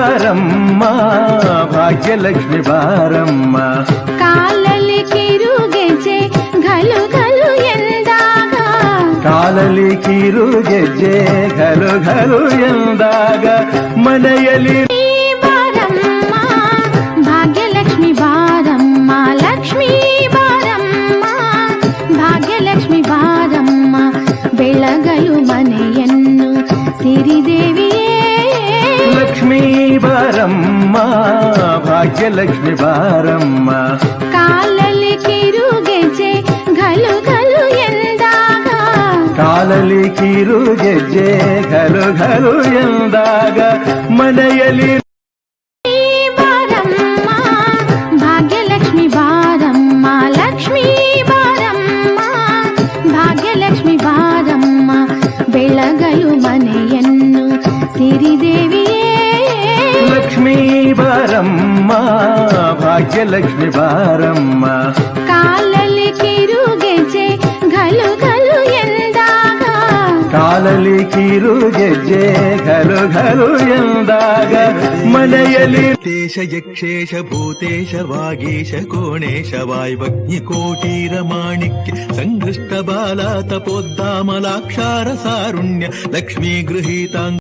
ಬಾರಮ್ಮ ಭಾಗ್ಯಲಕ್ಷ್ಮಿ ಬಾರಮ್ಮ. ಕಾಲಲ್ಲಿ ಕಿರುಗೆಜ್ಜೆ ಘಲು ಘಲು ಎಂದಾಗ, ಕಾಲಲ್ಲಿ ಕಿರುಗೆಜ್ಜೆ ಘಲು ಘಲು ಎಂದಾಗ ಮನೆಯಲ್ಲಿ ಬಾರಮ್ಮ ಭಾಗ್ಯಲಕ್ಷ್ಮಿ ಬಾರಮ್ಮ. ಲಕ್ಷ್ಮೀ ಬಾರಮ್ಮ ಭಾಗ್ಯಲಕ್ಷ್ಮಿ ಬಾರಮ್ಮ. ಬೆಳಗಲು ಮನೆಯನ್ನು ಸಿರಿದೇವಿಯೇ. ಲಕ್ಷ್ಮೀ ಬಾರಮ್ಮ ಭಾಗ್ಯಲಕ್ಷ್ಮಿ ಬಾರಮ್ಮ. ಕಾಲಲ್ಲಿ ಕಿರುಗೆಜ್ಜೆ ಘಲು ಘಲು ಎಂದಾಗ, ಕಾಲಲ್ಲಿ ಕಿರುಗೆಜ್ಜೆ ಘಲು ಘಲು ಎಂದಾಗ ಮನೆಯಲ್ಲಿ ಬಾರಮ್ಮ ಭಾಗ್ಯಲಕ್ಷ್ಮಿ ಬಾರಮ್ಮ. ಲಕ್ಷ್ಮೀ ಬಾರಮ್ಮ ಭಾಗ್ಯಲಕ್ಷ್ಮಿ ಬಾರಮ್ಮ. ಬೆಳಗಲು ಮನೆಯನ್ನು ಸಿರಿದೇವಿಯೇ. ಲಕ್ಷ್ಮೀ ಬಾರಮ್ಮ ಭಾಗ್ಯಲಕ್ಷ್ಮಿ ಬಾರಮ್ಮ. ಕಾಲಲ್ಲಿ ಕಿರುಗೆಜ್ಜೆ ಘಲು ಘಲು ಎಂದಾಗ, ಕಾಲಲ್ಲಿ ಕಿರುಗೆಜ್ಜೆ ಘಲು ಘಲು ಎಂದಾಗ ಮನೆಯಲ್ಲಿ ತೇಶ ಯಕ್ಷೇಶ ಭೂತೇಶ ವಾಗೀಶ ಕೋಣೇಶ ವಾಯ್ವಗ್ನಿ ಕೋಟೀರ ಮಾಣಿಕ್ಯ ಸಂಗೃಷ್ಟ ಬಾಲ ತಪೋದ್ದಾಮಲಾಕ್ಷಾರ ಸಾರುಣ್ಯ ಲಕ್ಷ್ಮೀ ಗೃಹೀತಾಂಗ